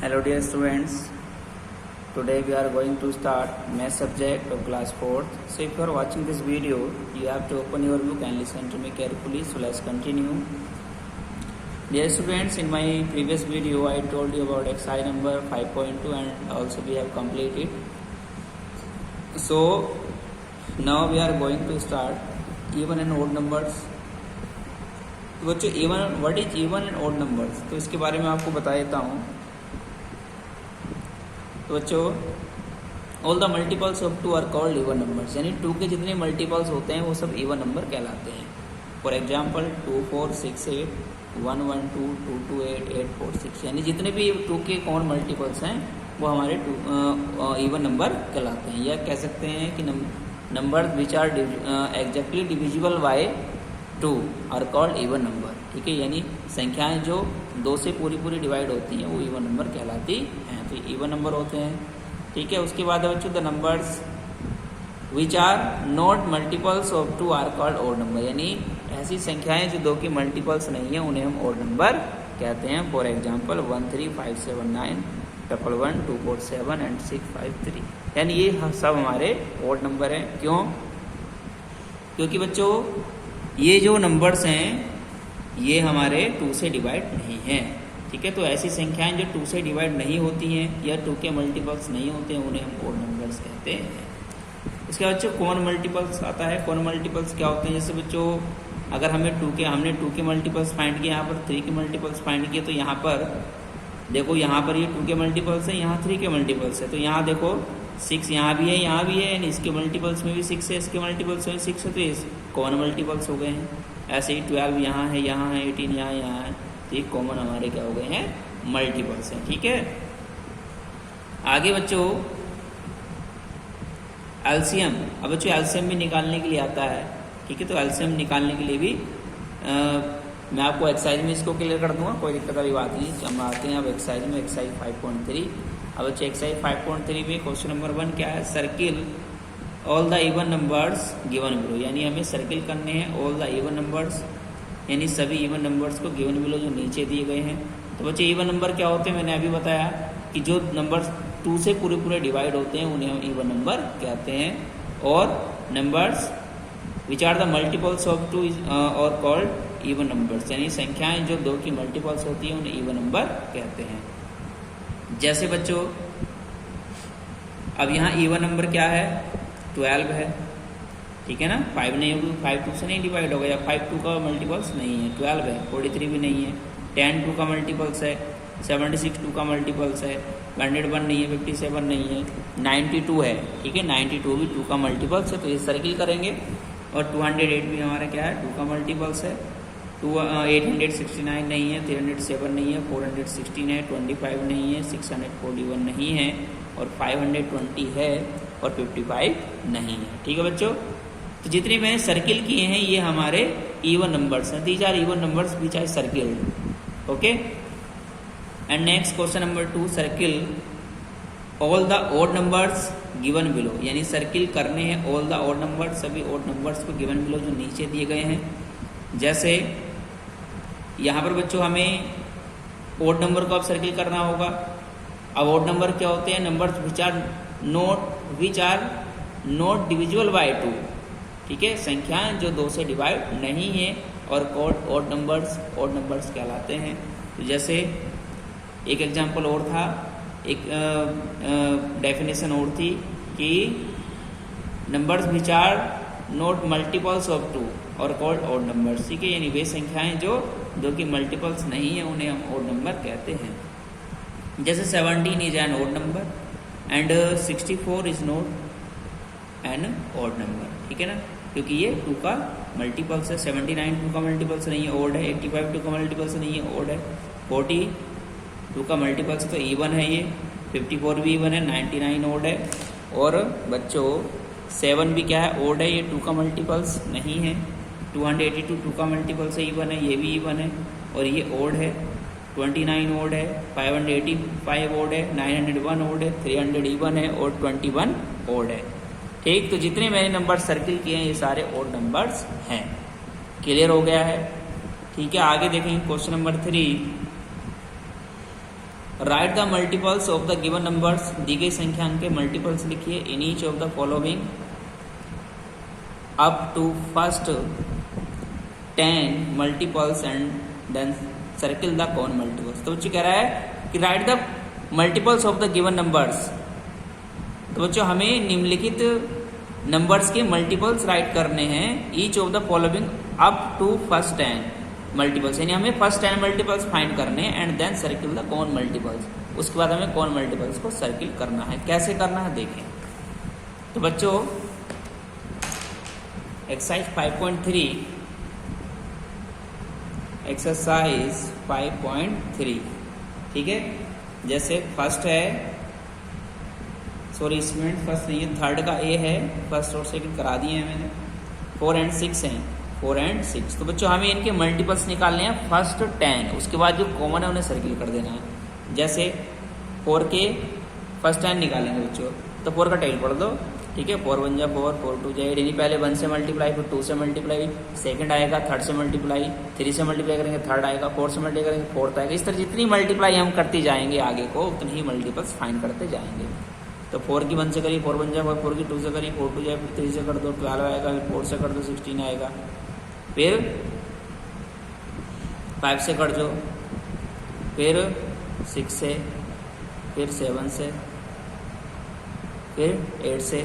Hello dear students, today we are going to start math subject of class 4th. So if you are watching this video, you have to open your book and listen to me carefully. So let's continue. Dear students, in my previous video I told you about exercise number 5.2 and also we have completed. So now we are going to start even and odd numbers. बच्चों even what is even and odd numbers, तो इसके बारे में आपको बता देता हूँ. तो बच्चों all the multiples of 2 are called even numbers, यानी 2 के जितने मल्टीपल्स होते हैं वो सब इवन नंबर कहलाते हैं. फॉर एग्जांपल 2 4 6 8 1 1 2 2 2 8 8 4 6, यानी जितने भी 2 के कॉमन मल्टीपल्स हैं वो हमारे इवन नंबर कहलाते हैं. या कह सकते हैं कि number which are exactly divisible by 2 are called even number. ठीक है, यानी संख्याएं जो 2 से पूरी डिवाइड होती हैं वो इवन नंबर कहलाती हैं. तो इवन नंबर होते हैं. ठीक है, उसके बाद बच्चों the numbers which are not multiples of 2 are called odd number, यानी ऐसी संख्याएं जो 2 की मल्टीपल्स नहीं है उन्हें हम ऑड नंबर कहते हैं. फॉर एग्जाम्पल 1 3 5 7 9 1 1 2 4 7 एंड 6 5 3, यानी ये सब हमारे ऑड नंबर हैं. क्यों? क्योंकि बच्चों ये जो नंबर्स हैं ये हमारे 2 से डिवाइड नहीं हैं. ठीक है, तो ऐसी संख्याएं जो 2 से डिवाइड नहीं होती हैं या 2 के मल्टीपल्स नहीं होते हैं उन्हें हम ऑड नंबर्स कहते हैं. इसके बाद बच्चों कॉमन मल्टीपल्स आता है. कॉमन मल्टीपल्स क्या होते हैं? जैसे बच्चों अगर हमने 2 के मल्टीपल्स फाइंड किए, यहाँ पर 3 के मल्टीपल्स फाइंड किए, तो यहाँ पर देखो यहाँ पर ये 2 के मल्टीपल्स है, यहाँ 3 के मल्टीपल्स है. तो यहाँ देखो 6 यहाँ भी है, यहाँ भी है, यानी इसके मल्टीपल्स में भी 6 है, इसके मल्टीपल्स में 6 है, तो ये कॉमन मल्टीपल्स हो गए हैं. ऐसे ही 12 यहाँ है, 18 यहाँ है, तो ये कॉमन हमारे क्या हो गए हैं? मल्टीपल्स हैं. ठीक है, आगे बच्चों एलसीएम. अब बच्चों एलसीएम भी निकालने के लिए आता है. ठीक है, तो एलसीएम निकालने के लिए भी मैं आपको एक्सरसाइज में इसको क्लियर कर दूंगा, कोई दिक्कत वाली बात नहीं. हम आते हैं अब एक्सरसाइज में, एक्सरसाइज 5.3. अब बच्चों एक्सरसाइज 5.3 में क्वेश्चन नंबर 1 क्या है? Circle all the even numbers given below, यानी हमें सर्किल करने हैं ऑल द इवन नंबर्स, यानी सभी इवन नंबर्स को गिवन बिलो जो नीचे दिए गए हैं. तो बच्चे इवन नंबर क्या होते हैं? मैंने अभी बताया कि जो नंबर्स 2 से पूरे डिवाइड होते हैं उन्हें हम इवन नंबर कहते हैं. और numbers which are the multiples of 2 are called even numbers, यानी संख्याएं जो 2 की मल्टीपल्स होती हैं उन्हें इवन नंबर कहते हैं. जैसे बच्चों अब यहाँ इवन नंबर क्या है? 12 है. ठीक है ना, 5 नहीं होगी, 5 2 से नहीं डिवाइड होगा, या 5 2 का मल्टीपल्स नहीं है. 12 है, 43 भी नहीं है, 10 2 का मल्टीपल्स है, 76 2 का मल्टीपल्स है, 101 नहीं है, 57 नहीं है, 92 है. ठीक है, 92 भी 2 का मल्टीपल्स है, तो ये सर्किल करेंगे. और 208 भी हमारा क्या है? 2 का मल्टीपल्स है. 869 नहीं है, 307 नहीं है, 416 है, 25 नहीं है, 641 नहीं है, और 520 है, और 55 नहीं है. ठीक है बच्चों, तो जितने मैंने सर्किल किए हैं ये हमारे इवन नंबर्स हैं. These are even numbers which are circle. Okay, and next question number 2, circle all the odd numbers given below, यानी सर्किल करने हैं ऑल द ऑड नंबर्स, सभी ऑड नंबर्स को गिवन बिलो जो नीचे दिए गए हैं. जैसे यहाँ पर बच्चों हमें ऑड नंबर को अब सर्किल करना होगा. अब ऑड नंबर क्या होते हैं? Numbers which are not divisible by 2. ठीक है, संख्याएं जो 2 से डिवाइड नहीं है और कॉल्ड ऑड नंबर्स कहलाते हैं. तो जैसे एक एग्जांपल और था, एक डेफिनेशन और थी कि numbers which are not multiples of 2 are called odd numbers. ठीक है, यानी वे संख्याएं जो 2 की मल्टीपल्स नहीं है उन्हें हम ऑड नंबर कहते हैं. जैसे 17 is an odd number and 64 is not an odd number. ठीक है ना, क्योंकि ये 2 का मल्टीपल्स है. 79 2 का मल्टीपल्स नहीं है, ऑड है. 85 2 का मल्टीपल्स नहीं है, ऑड है. 40 2 का मल्टीपल्स तो इवन है ये. 54 भी इवन है, 99 ऑड है. और बच्चों 7 भी क्या है? ऑड है. ये 2 का मल्टीपल्स नहीं है. 282 2 का मल्टीपल्स है, इवन है, ये भी इवन है, और ये ऑड है. 29 ऑड है, 585 ऑड है, 901 ऑड है, 300 इवन है, और 21 ऑड है. ठीक, तो जितने मैंने नंबर सर्किल किए हैं ये सारे ऑड नंबर्स हैं. क्लियर हो गया है? ठीक है, आगे देखेंगे question number 3. Write the multiples of the given numbers, दी गई संख्या के मल्टीपल्स लिखिए in each of the following up to first 10 multiples and then circle the common multiples. तो बच्चों कह रहा है कि write the multiples of the given numbers. तो बच्चों हमें निम्नलिखित नंबर्स के मल्टीपल्स राइट करने हैं each of the following up to first 10 multiples, यानी हमें फर्स्ट 10 मल्टीपल्स फाइंड करने हैं and then circle the common multiples. उसके बाद हमें कॉमन मल्टीपल्स को सर्किल करना है। कैसे करना है देखें। तो बच्चों एक्सरसाइज 5.3 एक्सरसाइज 5.3 ठीक है। जैसे फर्स्ट है, सॉरी स्टूडेंट फर्स्ट नहीं है, थर्ड का ए है, फर्स्ट और सेकंड करा दिए हैं मैंने। 4 एंड 6 हैं, 4 एंड 6। तो बच्चों हमें इनके मल्टीपल्स निकालने हैं फर्स्ट 10, उसके बाद जो कॉमन है उन्हें सर्किल कर देना है। जैसे 4 के फर्स्ट 10 निकालेंगे बच्चों, तो 4 का टेल पढ़ दो ठीक है। 4 1 जा 4, 4 2 जा 8, यानी पहले 1 से मल्टीप्लाई, फिर 2 से मल्टीप्लाई, सेकंड आएगा, थर्ड से मल्टीप्लाई, 3 से मल्टीप्लाई करेंगे, थर्ड आएगा, 4 से मल्टीप्लाई करेंगे, फोर्थ आएगा। इस तरह जितनी मल्टीप्लाई हम करते जाएंगे आगे को उतनी ही मल्टीपल्स फाइंड करते जाएंगे। तो 4 की 1 से करी 4 1 जा 4 की 2 से करी 4 2 जाए, फिर 3 से कर दो 12 आएगा, फिर 4 से कर दो 16 आएगा, फिर 5 से कर दो, फिर 6 से, फिर 7 से, फिर 8 से,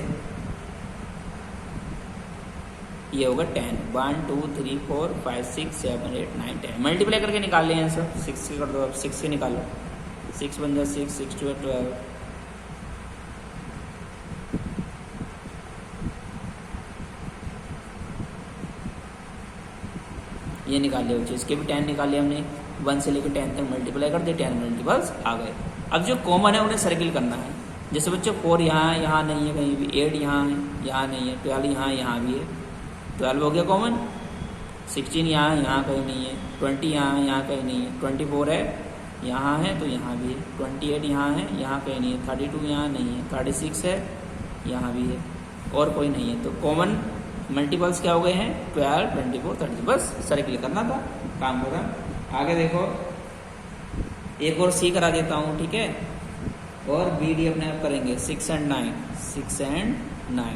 ये होगा 10। 1 2 3 4 5 6 7 8 9 10 मल्टीप्लाई करके निकाल लें आंसर। 6 से कर दो, अब 6 से निकालो, 6 1 जा 6, 6 2 12, ये निकाल लिया बच्चों। इसके भी 10 निकाल लिया हमने, 1 से लेकर 10 तक मल्टीप्लाई कर दिए, 10 मल्टीपल्स आ गए। अब जो कॉमन है उन्हें सर्किल करना है। जैसे बच्चों 4 यहाँ यहाँ नहीं है कहीं भी, 8 यहाँ है, यहाँ नहीं है, 12 यहाँ भी है, 12 हो गया कॉमन। 16 यहाँ कहीं नहीं है, 20 यहाँ कहीं नहीं है, 24 है यहाँ है तो यहाँ भी है, 28 यहाँ कहीं नहीं है, 32 यहाँ नहीं है, 36 है यहाँ भी है, और कोई नहीं है। तो कॉमन मल्टीपल्स क्या हो गए हैं 12 24 30। बस सर्किल करना था, काम खत्म। आगे देखो एक और सी करा देता हूँ ठीक है, और बी डी अपने आप करेंगे 6 एंड 9, 6 एंड 9।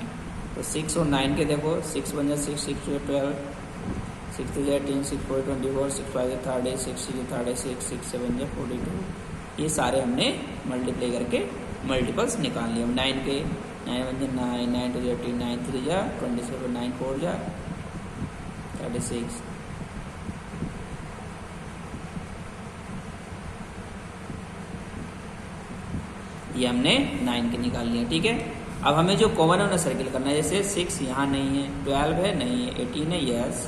तो 6 और 9 के देखो, 6 1 जा 6, 6 2 12, 6 3 जा 18, 6 4 24, 6 5 जा 30, 6 6 जा 36, 6 7 जा 42। ये सारे हमने मल्टीप्लाई करके मल्टीपल्स निकाल लिए। 9 के 9 1 जा 9, 9 2 जा 18, 9 3 जा 27, 9 4 जा 36। ये हमने 9 के निकाल लिया ठीक है। अब हमें जो कॉमन है उन्हें सर्किल करना है। जैसे 6 यहाँ नहीं है, 12 है नहीं है, 18 है यस,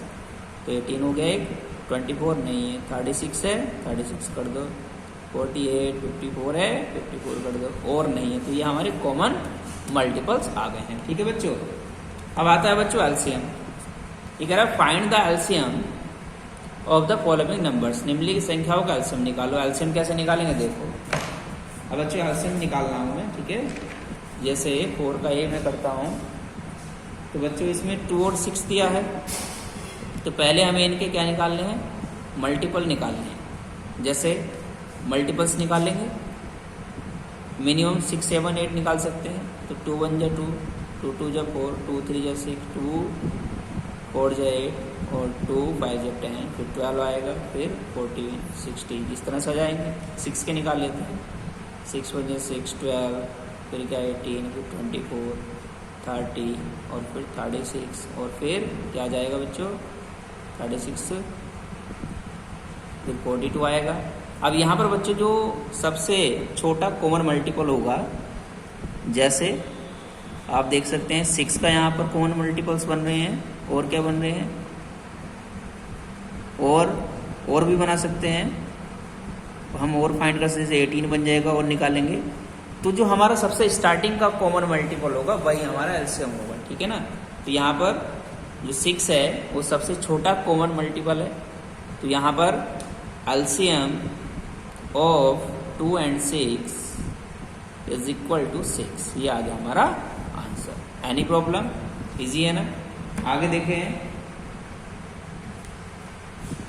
तो 18 हो गया एक, 24 नहीं है, 36 है 36 कर दो, 48 54 है 54 कर दो, और नहीं है। तो ये हमारे कॉमन मल्टीपल्स आ गए हैं ठीक है बच्चों। अब आता है बच्चों एलसीएम। ये कह रहा है find the LCM of the following numbers, निम्नलिखित संख्याओं का एलसीएम निकालो। एलसीएम कैसे निकालेंगे देखो। अब बच्चों एलसीएम निकालना हूँ मैं ठीक है। जैसे 4 का ए मैं करता हूँ, तो बच्चों इसमें 2 और 6 दिया है, तो पहले हमें इनके क्या निकालने हैं मल्टीपल निकालने हैं। जैसे मल्टीपल्स निकालेंगे, मिनिमम 6 7 8 निकाल सकते हैं। तो 2 1 जा 2, 2 2 जा 4, 2 3 जा 6, 2 4 जा 8, और 2 5 जा 10, फिर 12 आएगा, फिर 14 16, इस तरह से आ जाएंगे। 6 के निकाल लेते हैं, 6 1 जा 6 12, फिर क्या 18, फिर 24 30, और फिर 36, और फिर क्या आ जाएगा बच्चों 36, फिर 42 आएगा। अब यहाँ पर बच्चों जो सबसे छोटा कॉमन मल्टीपल होगा, जैसे आप देख सकते हैं 6 का यहाँ पर कॉमन मल्टीपल्स बन रहे हैं, और क्या बन रहे हैं, और भी बना सकते हैं हम, और फाइंड कर सकते हैं। 18 बन जाएगा और निकालेंगे, तो जो हमारा सबसे स्टार्टिंग का कॉमन मल्टीपल होगा वही हमारा एलसीएम होगा ठीक है ना। तो यहाँ पर जो 6 है वो सबसे छोटा कॉमन मल्टीपल है, तो यहाँ पर LCM of 2 and 6 is equal to 6। ये आ गया हमारा आंसर। एनी प्रॉब्लम, इजी है ना। आगे देखें,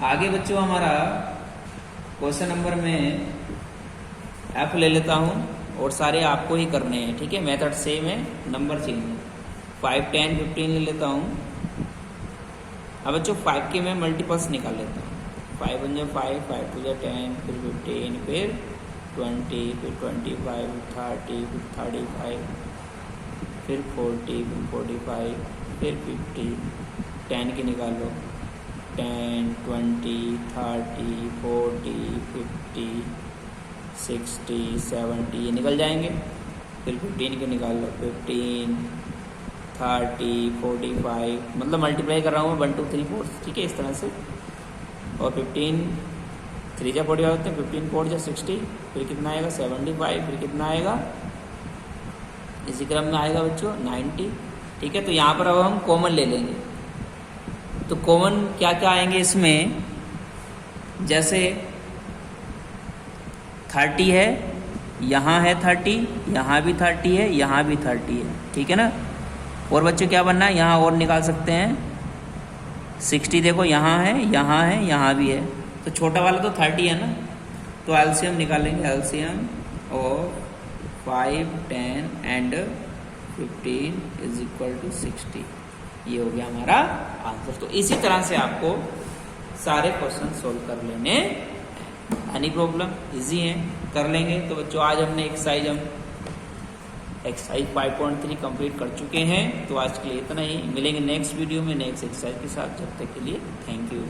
आगे बच्चों हमारा क्वेश्चन नंबर में एफ ले लेता हूँ और सारे आपको ही करने हैं, ठीक है, मेथड सेम है, नंबर चेंज है। 5, 10, 15 ले लेता हूँ। अब बच्चों 5 के मैं मल्टीपल्स निकाल लेता हूँ। 5 1 5, 5 2 10, फिर 15, फिर 20, फिर 25, 30, फिर 35, फिर 40, फिर 45, फिर 50, 10 के निकाल लो। 10, 20, 30, 40, 50, 60, 70 ये निकल जाएंगे। फिर 15 के निकाल लो। 15, 30, 45, मतलब मल्टीप्लाई कर रहा हूँ मैं 1 2 3 4, ठीक है, इस तरह से। और 15 3 जा 45 होते हैं, 15 4 जा 60, फिर कितना आएगा 75, फिर कितना आएगा इसी क्रम में आएगा बच्चों 90, ठीक है। तो यहाँ पर अब हम कॉमन ले लेंगे। तो कॉमन क्या क्या आएंगे इसमें, जैसे 30 है, यहाँ है 30, यहाँ भी 30 है, यहाँ भी 30 है, ठीक है ना। और बच्चों क्या बनना है, यहाँ और निकाल सकते हैं। 60 देखो यहाँ है, यहाँ है, यहाँ भी है, तो छोटा वाला तो 30 है ना, तो एलसीएम निकालेंगे। LCM of 5, 10 and 15 is equal to 60। ये हो गया हमारा आंसर। तो इसी तरह से आपको सारे क्वेश्चन सोल्व कर लेने, एनी प्रॉब्लम, इजी है, कर लेंगे। तो बच्चों आज हमने एक्सरसाइज 5.3 कंप्लीट कर चुके हैं। तो आज के लिए इतना ही, मिलेंगे नेक्स्ट वीडियो में नेक्स्ट एक्सरसाइज के साथ। जब तक के लिए थैंक यू।